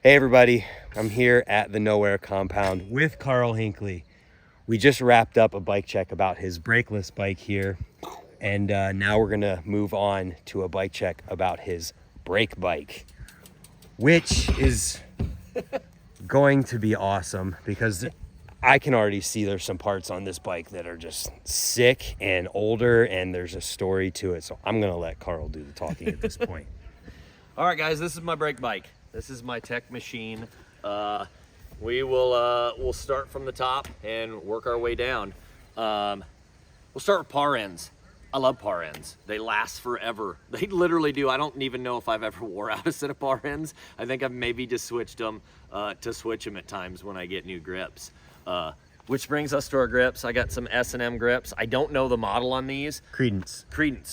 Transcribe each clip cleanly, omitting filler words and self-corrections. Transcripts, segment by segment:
Hey everybody, I'm here at the Nowear compound with Karl Hinkley. We just wrapped up a bike check about his brakeless bike here, and now we're gonna move on to a bike check about his brake bike, which is going to be awesome because I can already see there's some parts on this bike that are just sick and older, and there's a story to it. So I'm gonna let Karl do the talking at this point. All right, guys, this is my brake bike. This is my tech machine. We'll start from the top and work our way down. We'll start with par ends. I love par ends. They last forever. They literally do. I don't even know if I've ever wore out a set of par ends. I think I've maybe just switched them to switch them at times when I get new grips. Which brings us to our grips. I got some S&M grips. I don't know the model on these. Credence.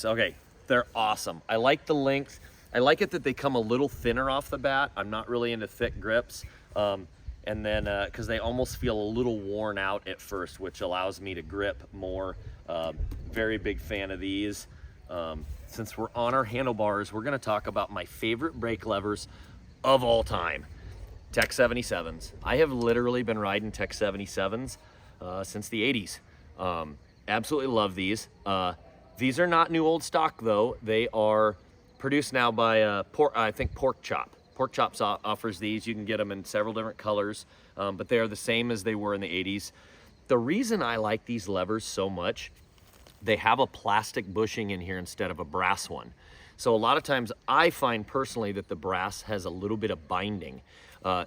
Okay, they're awesome. I like the length. I like it that they come a little thinner off the bat. I'm not really into thick grips. And then, because they almost feel a little worn out at first, which allows me to grip more. Very big fan of these. Since we're on our handlebars, we're gonna talk about my favorite brake levers of all time. Tech 77s. I have literally been riding Tech 77s since the 80s. Absolutely love these. These are not new old stock though. They are produced now by I think Pork Chop. Pork Chops offers these. You can get them in several different colors, but they are the same as they were in the 80s. The reason I like these levers so much, they have a plastic bushing in here instead of a brass one. So a lot of times I find personally that the brass has a little bit of binding.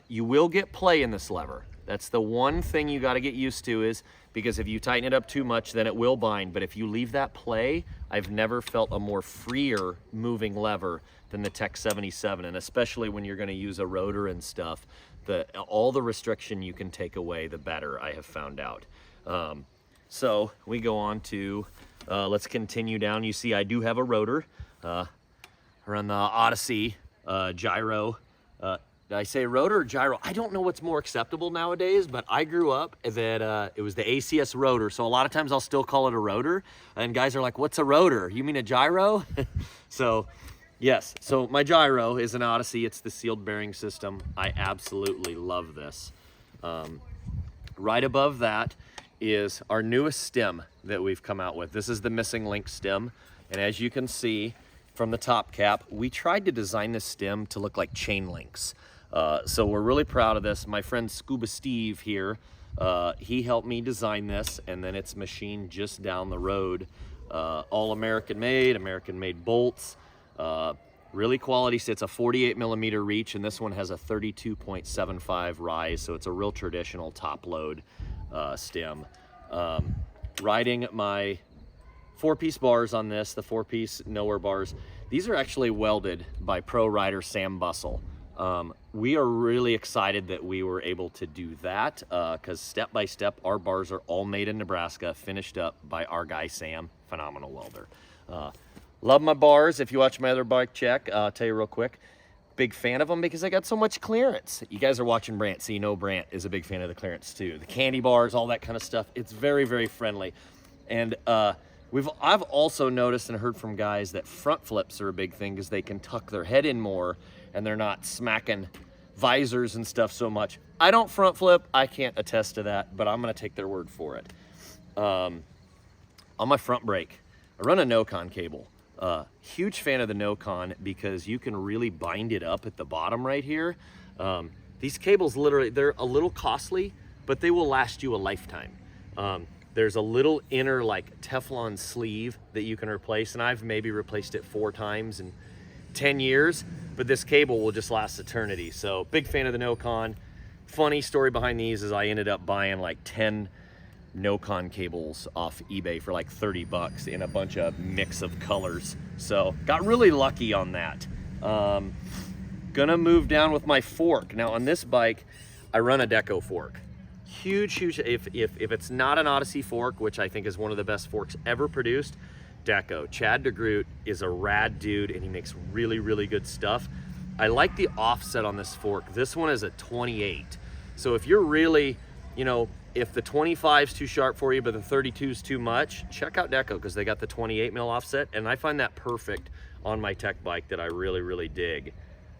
You will get play in this lever. That's the one thing you got to get used to, is because if you tighten it up too much, then it will bind. But if you leave that play, I've never felt a more freer moving lever than the Tech 77. And especially when you're going to use a rotor and stuff, all the restriction you can take away, the better, I have found out. So we go on to, let's continue down. You see I do have a rotor. Run the Odyssey gyro. Did I say rotor or gyro? I don't know what's more acceptable nowadays, but I grew up that it was the ACS rotor. So a lot of times I'll still call it a rotor. And guys are like, what's a rotor? You mean a gyro? So yes, so my gyro is an Odyssey. It's the sealed bearing system. I absolutely love this. Right above that is our newest stem that we've come out with. This is the missing link stem. And as you can see from the top cap, we tried to design this stem to look like chain links. So we're really proud of this. My friend Scuba Steve here, he helped me design this, and then it's machined just down the road. All American made bolts, really quality. It's a 48 millimeter reach, and this one has a 32.75 rise, so it's a real traditional top load stem. Riding my 4-piece bars on this, the 4-piece Nowear bars. These are actually welded by pro rider Sam Bussell. We are really excited that we were able to do that because step by step, our bars are all made in Nebraska, finished up by our guy Sam, phenomenal welder. Love my bars. If you watch my other bike check, I'll tell you real quick, big fan of them because I got so much clearance. You guys are watching Brant, so you know Brant is a big fan of the clearance too. The candy bars, all that kind of stuff. It's very, very friendly. And I've also noticed and heard from guys that front flips are a big thing because they can tuck their head in more and they're not smacking visors and stuff so much. I don't front flip. I can't attest to that, but I'm going to take their word for it. On my front brake, I run a no-con cable. Huge fan of the no-con because you can really bind it up at the bottom right here. These cables literally, they're a little costly, but they will last you a lifetime. There's a little inner like Teflon sleeve that you can replace, and I've maybe replaced it 4 times in 10 years, but this cable will just last eternity. So big fan of the no-con. Funny story behind these is I ended up buying like 10 no-con cables off eBay for like 30 bucks in a bunch of mix of colors. So got really lucky on that. Gonna move down with my fork. Now on this bike, I run a Deco fork. Huge, if it's not an Odyssey fork, which I think is one of the best forks ever produced, Deco. Chad DeGroot is a rad dude and he makes really, really good stuff. I like the offset on this fork. This one is a 28. So if you're really, you know, if the 25 is too sharp for you, but the 32 is too much, check out Deco because they got the 28 mil offset, and I find that perfect on my tech bike that I really, really dig.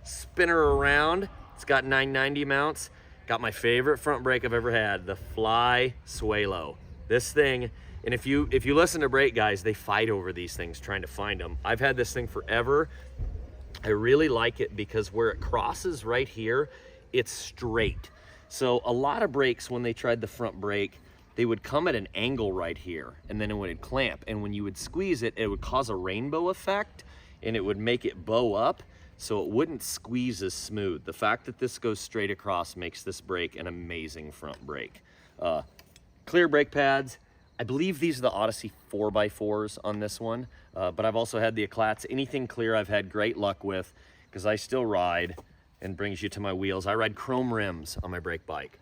Spin her around. It's got 990 mounts. Got my favorite front brake I've ever had, the Fly Swalo. This thing, and if you listen to brake guys, they fight over these things trying to find them. I've had this thing forever. I really like it because where it crosses right here, it's straight. So a lot of brakes, when they tried the front brake, they would come at an angle right here, and then it would clamp. And when you would squeeze it, it would cause a rainbow effect, and it would make it bow up, so it wouldn't squeeze as smooth. The fact that this goes straight across makes this brake an amazing front brake. Clear brake pads. I believe these are the Odyssey 4x4s on this one, but I've also had the Eclats. Anything clear I've had great luck with, because I still ride, and brings you to my wheels. I ride chrome rims on my brake bike.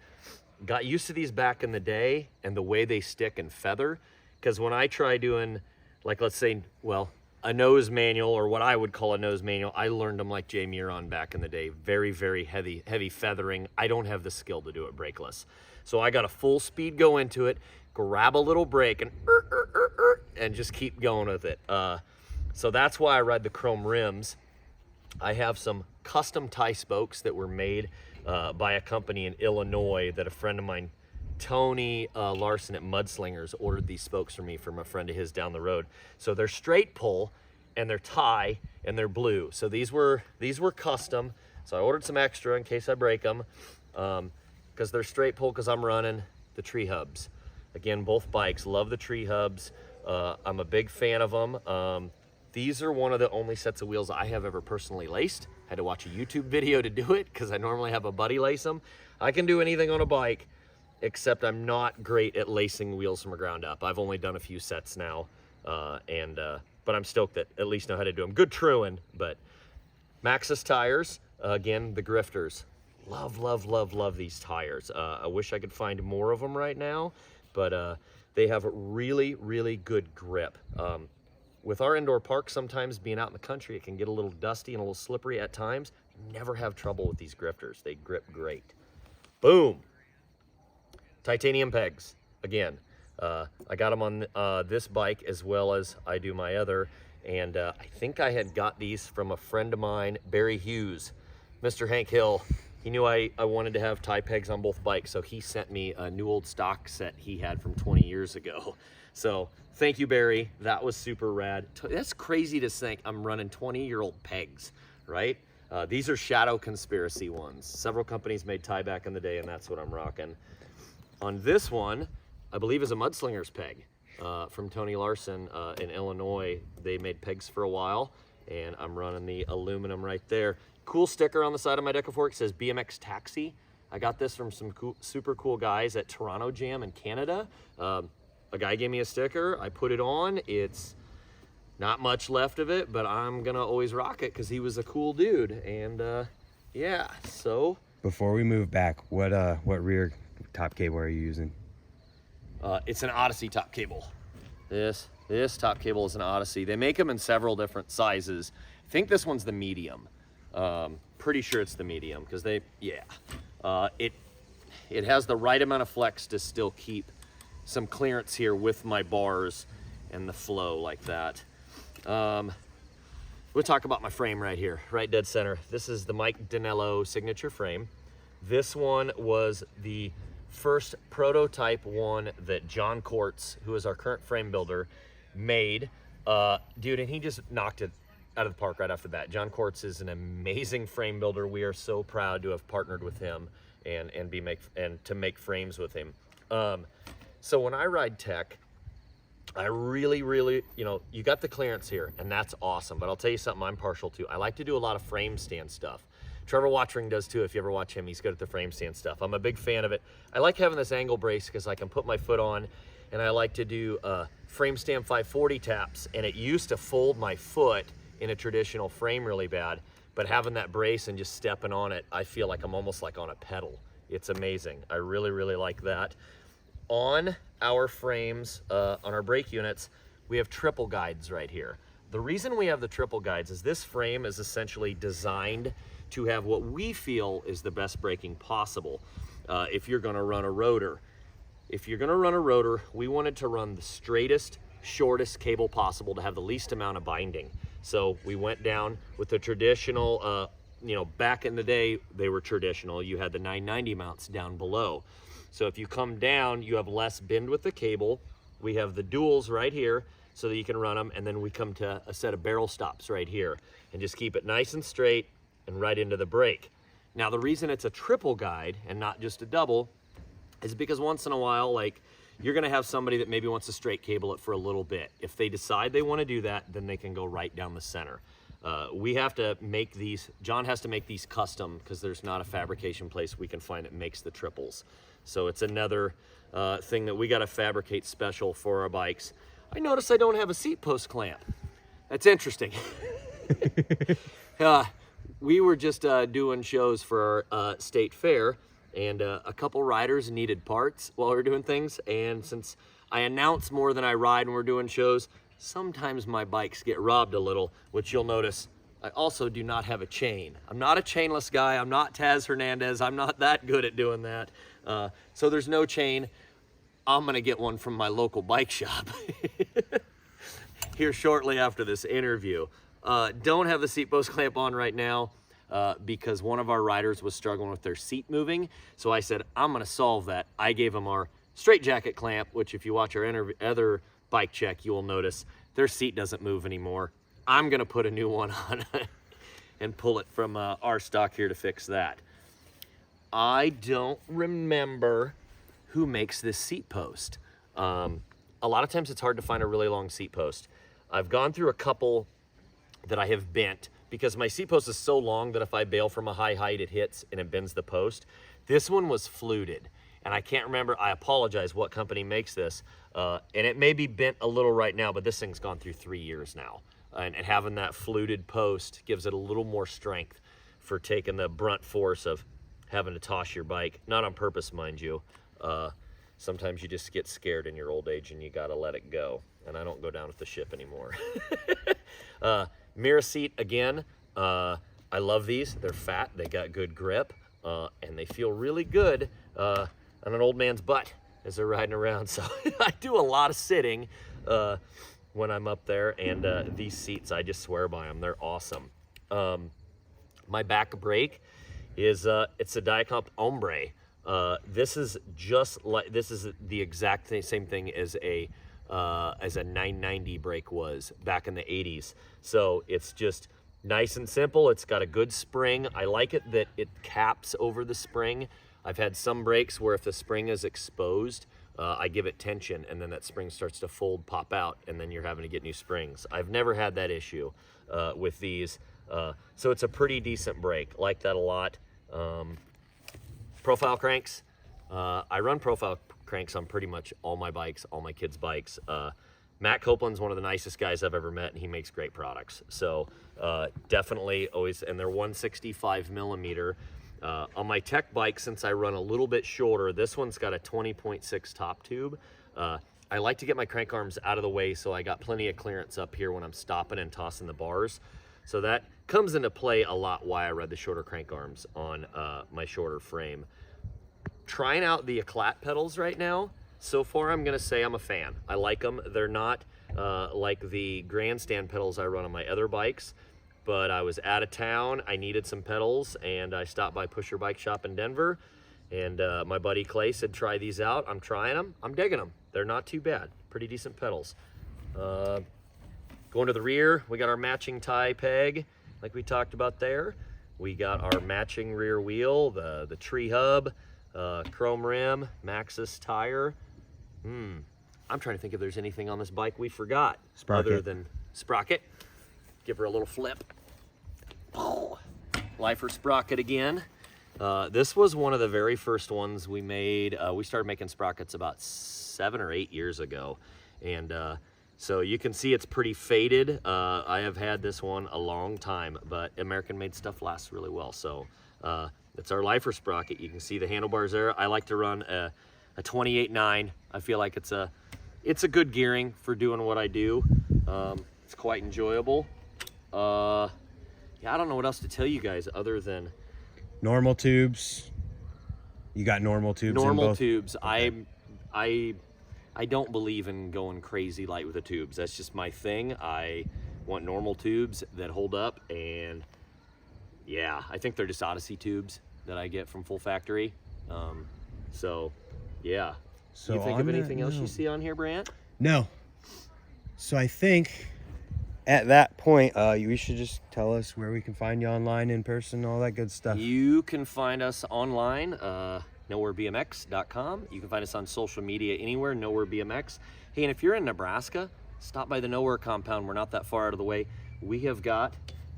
Got used to these back in the day and the way they stick and feather, because when I try doing, like, let's say, well, a nose manual, or what I would call a nose manual, I learned them like Jay Muron back in the day. Very, very heavy feathering. I don't have the skill to do it brakeless. So I got a full speed go into it, grab a little brake, and just keep going with it. So that's why I ride the chrome rims. I have some custom tie spokes that were made by a company in Illinois that a friend of mine, Tony Larson at Mudslingers, ordered these spokes for me from a friend of his down the road. So they're straight pull, and they're tie, and they're blue. So these were custom. So I ordered some extra in case I break them, because they're straight pull, because I'm running the tree hubs. Again, both bikes, love the tree hubs. I'm a big fan of them. These are one of the only sets of wheels I have ever personally laced. Had to watch a YouTube video to do it, because I normally have a buddy lace them. I can do anything on a bike, except I'm not great at lacing wheels from the ground up. I've only done a few sets now, but I'm stoked that at least know how to do them. Good truing, but Maxxis tires, again, the Grifters. Love these tires. I wish I could find more of them right now, but they have a really good grip. With our indoor park, sometimes being out in the country, it can get a little dusty and a little slippery at times. Never have trouble with these Grifters. They grip great. Boom. Titanium pegs. Again, I got them on this bike as well as I do my other. And I think I had got these from a friend of mine, Barry Hughes, Mr. Hank Hill. He knew I wanted to have tie pegs on both bikes, so he sent me a new old stock set he had from 20 years ago. So thank you, Barry. That was super rad. That's crazy to think I'm running 20-year-old pegs, right? These are Shadow Conspiracy ones. Several companies made tie back in the day, and that's what I'm rocking. On this one, I believe is a Mudslingers peg from Tony Larson in Illinois. They made pegs for a while, and I'm running the aluminum right there. Cool sticker on the side of my Decafork, says BMX Taxi. I got this from some super cool guys at Toronto Jam in Canada. A guy gave me a sticker, I put it on. It's not much left of it, but I'm gonna always rock it because he was a cool dude. And yeah, so. Before we move back, what rear top cable are you using? It's an Odyssey top cable. This top cable is an Odyssey. They make them in several different sizes. I think this one's the medium. Pretty sure it's the medium because it has the right amount of flex to still keep some clearance here with my bars and the flow like that. We'll talk about my frame right here, right dead center. This is the Mike Dinello signature frame. This one was the first prototype one that John Quartz, who is our current frame builder, made. Dude, and he just knocked it out of the park right off the bat. John Quartz is an amazing frame builder. We are so proud to have partnered with him and to make frames with him. So when I ride tech, I really, you got the clearance here, and that's awesome. But I'll tell you something I'm partial to. I like to do a lot of frame stand stuff. Trevor Watchring does too. If you ever watch him, he's good at the frame stand stuff. I'm a big fan of it. I like having this angle brace because I can put my foot on, and I like to do frame stand 540 taps, and it used to fold my foot in a traditional frame really bad, but having that brace and just stepping on it, I feel like I'm almost like on a pedal. It's amazing. I really like that. On our frames, on our brake units, we have triple guides right here. The reason we have the triple guides is this frame is essentially designed to have what we feel is the best braking possible. If you're gonna run a rotor. If you're gonna run a rotor, we wanted to run the straightest, shortest cable possible to have the least amount of binding. So we went down with the traditional you know, back in the day, they were traditional. You had the 990 mounts down below. So if you come down, you have less bend with the cable. We have the duals right here so that you can run them. And then we come to a set of barrel stops right here and just keep it nice and straight and right into the brake. Now, the reason it's a triple guide and not just a double is because once in a while, like, you're gonna have somebody that maybe wants to straight cable it for a little bit. If they decide they wanna do that, then they can go right down the center. We have to make these, John has to make these custom because there's not a fabrication place we can find that makes the triples. So it's another thing that we gotta fabricate special for our bikes. I notice I don't have a seat post clamp. That's interesting. We were just doing shows for our state fair, and a couple riders needed parts while we were doing things. And since I announce more than I ride when we're doing shows, sometimes my bikes get robbed a little, which you'll notice I also do not have a chain. I'm not a chainless guy. I'm not Taz Hernandez. I'm not that good at doing that. So there's no chain. I'm gonna get one from my local bike shop here shortly after this interview. Don't have the seat post clamp on right now because one of our riders was struggling with their seat moving. So I said, I'm gonna solve that. I gave them our straight jacket clamp, which if you watch our other bike check, you will notice their seat doesn't move anymore. I'm gonna put a new one on and pull it from our stock here to fix that. I don't remember who makes this seat post. A lot of times it's hard to find a really long seat post. I've gone through a couple that I have bent because my seat post is so long that if I bail from a high height, it hits and it bends the post. This one was fluted, and I can't remember, I apologize, what company makes this. And it may be bent a little right now, but this thing's gone through 3 years now. And having that fluted post gives it a little more strength for taking the brunt force of having to toss your bike. Not on purpose, mind you. Sometimes you just get scared in your old age and you gotta let it go. And I don't go down with the ship anymore. Mirror seat, again, I love these. They're fat, they got good grip, and they feel really good on an old man's butt as they're riding around. So I do a lot of sitting when I'm up there, and these seats, I just swear by them. They're awesome. My back brake is, it's a Diacomp Ombre. This is just like, this is the exact same thing as a 990 brake was back in the 80s. So it's just nice and simple. It's got a good spring. I like it that it caps over the spring. I've had some brakes where if the spring is exposed, I give it tension and then that spring starts to fold, pop out, and then you're having to get new springs. I've never had that issue with these. So it's a pretty decent brake. Like that a lot. Profile cranks. I run profile cranks on pretty much all my bikes, all my kids' bikes. Matt Copeland's one of the nicest guys I've ever met, and he makes great products. So definitely always, and they're 165 millimeter. On my tech bike, since I run a little bit shorter, this one's got a 20.6 top tube. I like to get my crank arms out of the way, so I got plenty of clearance up here when I'm stopping and tossing the bars. So that comes into play a lot why I ride the shorter crank arms on my shorter frame. Trying out the Eclat pedals right now. So far, I'm gonna say I'm a fan. I like them. They're not like the grandstand pedals I run on my other bikes, but I was out of town. I needed some pedals, and I stopped by Pusher Bike Shop in Denver, and my buddy Clay said, try these out. I'm trying them. I'm digging them. They're not too bad. Pretty decent pedals. Going to the rear, we got our matching tie peg, like we talked about there. We got our matching rear wheel, the tree hub, chrome rim, Maxxis tire. I'm trying to think if there's anything on this bike we forgot. Sprocket. Other than sprocket. Give her a little flip. Oh, Lifer sprocket again. This was one of the very first ones we made. We started making sprockets about 7 or 8 years ago. And so you can see it's pretty faded. I have had this one a long time, but American made stuff lasts really well. So it's our Lifer sprocket. You can see the handlebars there. I like to run a 28.9. I feel like it's a good gearing for doing what I do. It's quite enjoyable. Yeah, I don't know what else to tell you guys other than normal tubes. You got normal tubes. Normal in both? tubes. Okay. I don't believe in going crazy light with the tubes. That's just my thing. I want normal tubes that hold up, and Yeah, I think they're just Odyssey tubes that I get from Full Factory. So, yeah. So you think of on that anything else you note- see on here, Brant? No. So I think at that point, we should just tell us where we can find you online, in person, all that good stuff. You can find us online, NowearBMX.com. You can find us on social media anywhere, Nowear BMX. Hey, and if you're in Nebraska, stop by the Nowear compound. We're not that far out of the way. We have got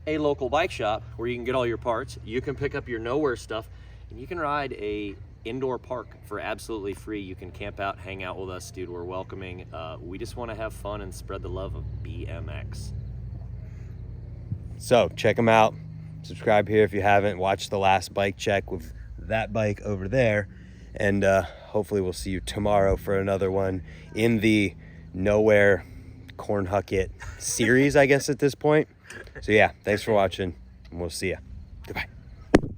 a local bike shop where you can get all your parts. You can pick up your Nowear stuff, and you can ride a indoor park for absolutely free. You can camp out, hang out with us, dude. We're welcoming. We just want to have fun and spread the love of BMX. So check them out. Subscribe here if you haven't. Watch the last bike check with that bike over there. And hopefully we'll see you tomorrow for another one in the Nowear Cornhucket series, I guess, at this point. So yeah, thanks for watching, and we'll see ya. Goodbye.